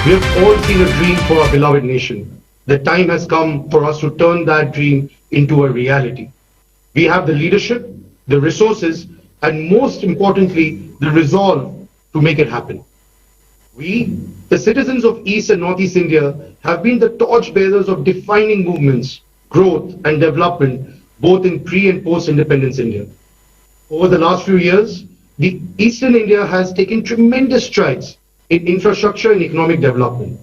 We have all seen a dream for our beloved nation. The time has come for us to turn that dream into a reality. We have the leadership, the resources, and most importantly, the resolve to make it happen. We, the citizens of East and Northeast India, have been the torchbearers of defining movements, growth, and development both in pre and post independence India. Over the last few years, the Eastern India has taken tremendous strides in infrastructure and economic development.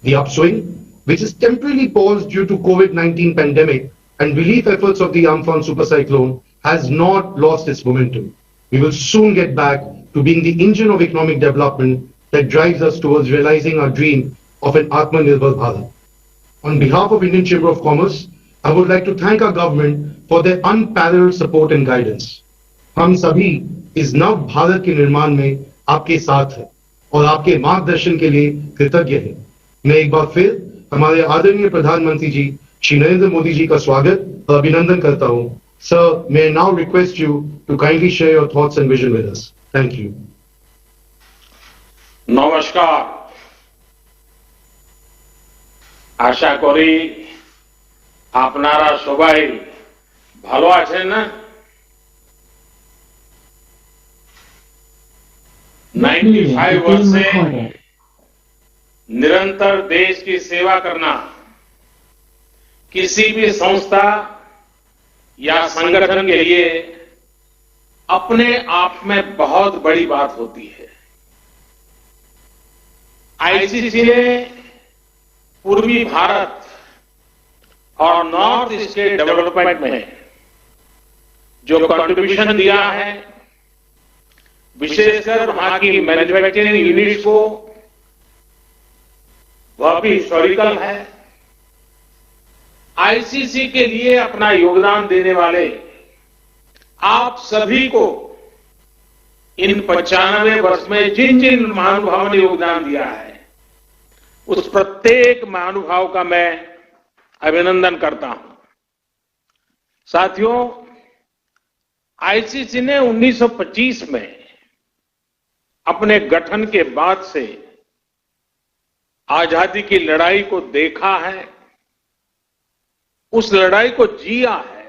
The upswing, which is temporarily paused due to COVID-19 pandemic and relief efforts of the Amphan supercyclone, has not lost its momentum. We will soon get back to being the engine of economic development that drives us towards realizing our dream of an Atmanirbhar Bharat. On behalf of Indian Chamber of Commerce, I would like to thank our government for their unparalleled support and guidance. हम सभी इस नव भारत के निर्माण में आपके साथ हैं और आपके मार्गदर्शन के लिए कृतज्ञ हैं। मैं एक बार फिर हमारे आदरणीय प्रधानमंत्री जी श्री नरेंद्र मोदी जी का स्वागत और अभिनंदन करता हूं। Sir, may I now request you to kindly share your thoughts and vision with us. Thank you. নমস্কার। আশা করি আপনারা সবাই ভালো আছেন না? 95 वर्ष से निरंतर देश की सेवा करना किसी भी संस्था या संगठन के लिए अपने आप में बहुत बड़ी बात होती है। आईसीसी ने पूर्वी भारत और नॉर्थ ईस्ट के डेवलपमेंट में जो कंट्रीब्यूशन दिया है, विशेषकर वहां की मैन्युफैक्चरिंग यूनिट्स को, वह भी हिस्टोरिकल है। आईसीसी के लिए अपना योगदान देने वाले आप सभी को इन 95 वर्ष में जिन जिन महानुभावों ने योगदान दिया है, उस प्रत्येक महानुभाव का मैं अभिनंदन करता हूं। साथियों, आईसीसी ने 1925 में अपने गठन के बाद से आजादी की लड़ाई को देखा है, उस लड़ाई को जिया है।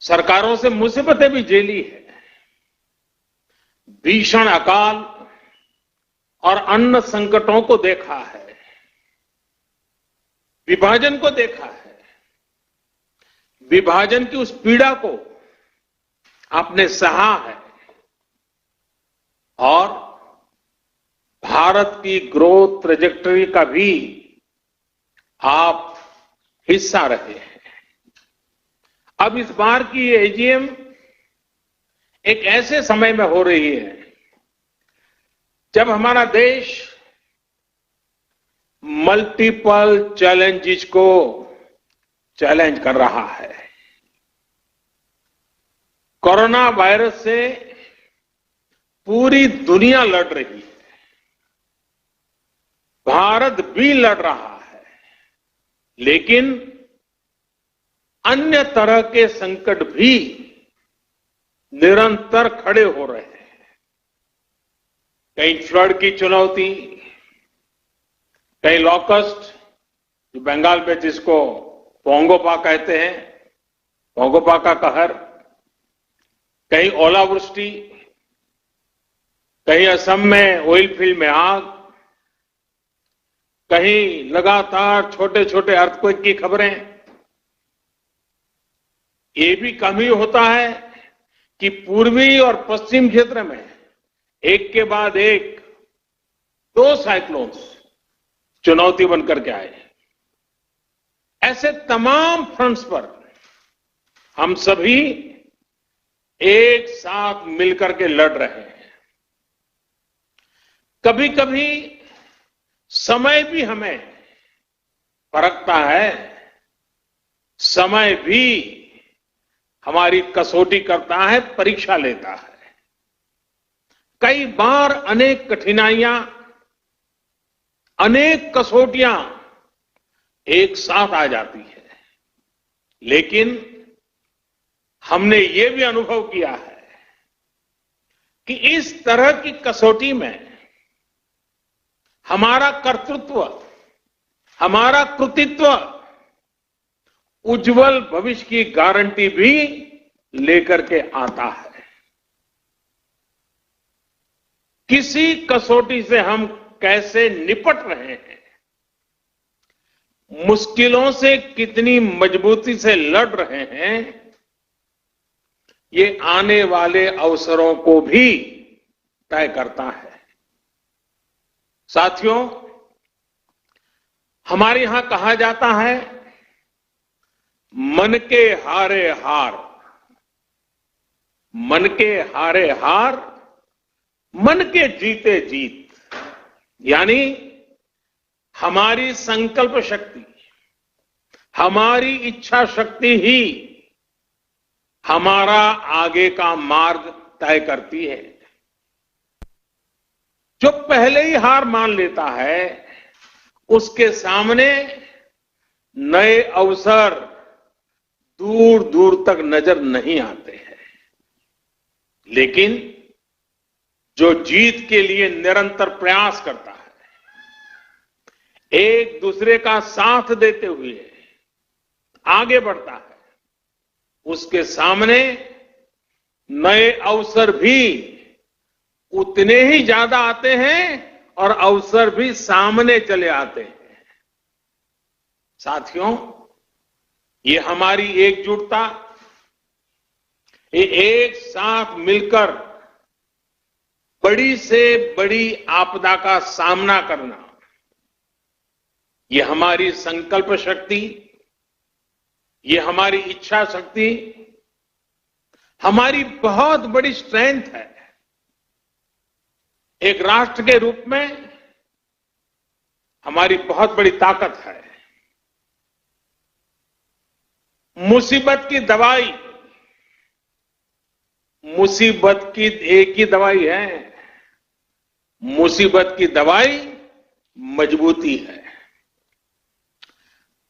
सरकारों से मुसीबतें भी झेली है, भीषण अकाल और अन्न संकटों को देखा है, विभाजन को देखा है। विभाजन की उस पीड़ा को आपने सहा है और भारत की ग्रोथ ट्रेजेक्टरी का भी आप हिस्सा रहे हैं। अब इस बार की एजीएम एक ऐसे समय में हो रही है जब हमारा देश मल्टीपल चैलेंजेस को चैलेंज कर रहा है। कोरोना वायरस से पूरी दुनिया लड़ रही है, भारत भी लड़ रहा है, लेकिन अन्य तरह के संकट भी निरंतर खड़े हो रहे हैं। कहीं फ्लड की चुनौती, कहीं लॉकस्ट, जो बंगाल में जिसको पोंगोपा कहते हैं, पोंगोपा का कहर, कहीं ओलावृष्टि, कहीं असम में ऑयल फील्ड में आग, कहीं लगातार छोटे छोटे अर्थक्वेक की खबरें। ये भी कम ही होता है कि पूर्वी और पश्चिम क्षेत्र में एक के बाद एक 2 साइक्लोन्स चुनौती बनकर के आए। ऐसे तमाम फ्रंट्स पर हम सभी एक साथ मिलकर के लड़ रहे हैं। कभी कभी समय भी हमें परखता है, समय भी हमारी कसौटी करता है, परीक्षा लेता है। कई बार अनेक कठिनाइयां, अनेक कसौटियां एक साथ आ जाती है, लेकिन हमने ये भी अनुभव किया है कि इस तरह की कसौटी में हमारा कर्तृत्व, हमारा कृतित्व उज्जवल भविष्य की गारंटी भी लेकर के आता है। किसी कसौटी से हम कैसे निपट रहे हैं, मुश्किलों से कितनी मजबूती से लड़ रहे हैं, ये आने वाले अवसरों को भी तय करता है। साथियों, हमारे यहां कहा जाता है, मन के हारे हार, मन के हारे हार, मन के जीते जीत। यानी हमारी संकल्प शक्ति, हमारी इच्छा शक्ति ही हमारा आगे का मार्ग तय करती है। जो पहले ही हार मान लेता है, उसके सामने नए अवसर दूर दूर तक नजर नहीं आते हैं। लेकिन जो जीत के लिए निरंतर प्रयास करता है, एक दूसरे का साथ देते हुए आगे बढ़ता है, उसके सामने नए अवसर भी उतने ही ज्यादा आते हैं और अवसर भी सामने चले आते हैं। साथियों, ये हमारी एकजुटता, ये एक साथ मिलकर बड़ी से बड़ी आपदा का सामना करना, ये हमारी संकल्प शक्ति, ये हमारी इच्छा शक्ति, हमारी बहुत बड़ी स्ट्रेंथ है। एक राष्ट्र के रूप में हमारी बहुत बड़ी ताकत है। मुसीबत की दवाई, मुसीबत की एक ही दवाई है, मुसीबत की दवाई मजबूती है।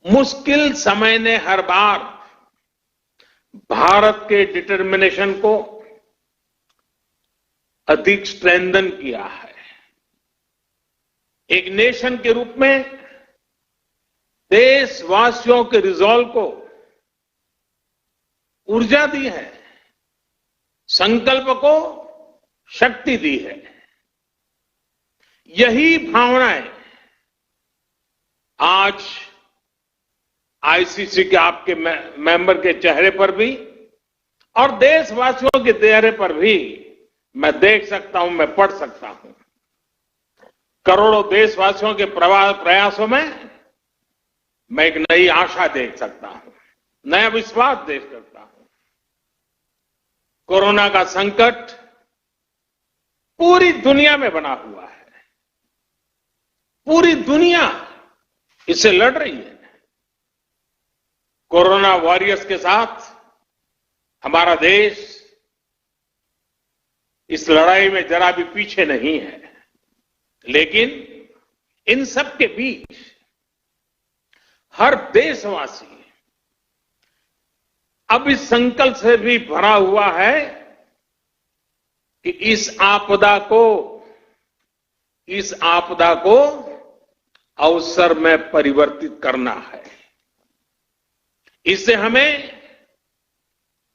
मुश्किल समय ने हर बार भारत के डिटर्मिनेशन को अधिक स्ट्रेंथन किया है। एक नेशन के रूप में देशवासियों के रिजॉल्व को ऊर्जा दी है, संकल्प को शक्ति दी है। यही भावनाएं आज आईसीसी के आपके मेंबर के चेहरे पर भी और देशवासियों के चेहरे पर भी मैं देख सकता हूं, मैं पढ़ सकता हूं। करोड़ों देशवासियों के प्रयासों में मैं एक नई आशा देख सकता हूं, नया विश्वास देख सकता हूं। कोरोना का संकट पूरी दुनिया में बना हुआ है, पूरी दुनिया इससे लड़ रही है। कोरोना वॉरियर्स के साथ हमारा देश इस लड़ाई में जरा भी पीछे नहीं है। लेकिन इन सब के बीच हर देशवासी अब इस संकल्प से भी भरा हुआ है कि इस आपदा को अवसर में परिवर्तित करना है। इससे हमें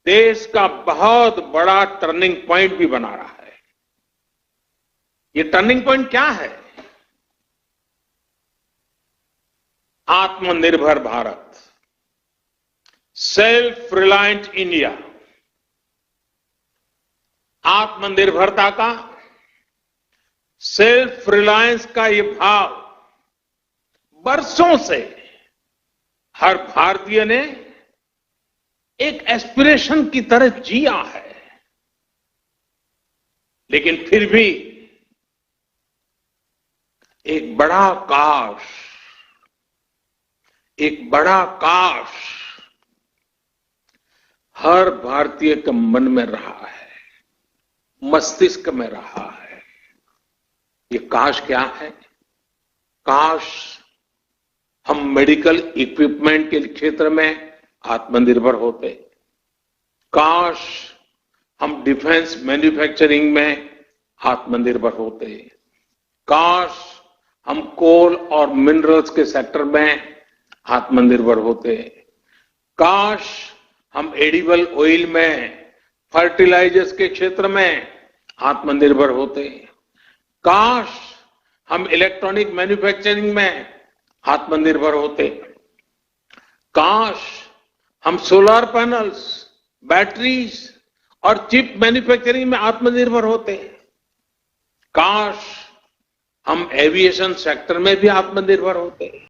देश का बहुत बड़ा टर्निंग पॉइंट भी बना रहा है। ये टर्निंग पॉइंट क्या है? आत्मनिर्भर भारत, सेल्फ रिलायंट इंडिया। आत्मनिर्भरता का, सेल्फ रिलायंस का ये भाव बरसों से हर भारतीय ने एक एस्पिरेशन की तरह जिया है। लेकिन फिर भी एक बड़ा काश हर भारतीय के मन में रहा है, मस्तिष्क में रहा है। ये काश क्या है? काश हम मेडिकल इक्विपमेंट के क्षेत्र में आत्मनिर्भर होते, काश हम डिफेंस मैन्युफैक्चरिंग में आत्मनिर्भर होते। काश हम कोल और मिनरल्स के सेक्टर में आत्मनिर्भर होते। काश हम एडिबल ऑयल में, फर्टिलाइजर्स के क्षेत्र में आत्मनिर्भर होते। काश हम इलेक्ट्रॉनिक मैन्युफैक्चरिंग में आत्मनिर्भर होते। काश हम सोलर पैनल्स, बैटरीज और चिप मैन्युफैक्चरिंग में आत्मनिर्भर होते। काश हम एविएशन सेक्टर में भी आत्मनिर्भर होते।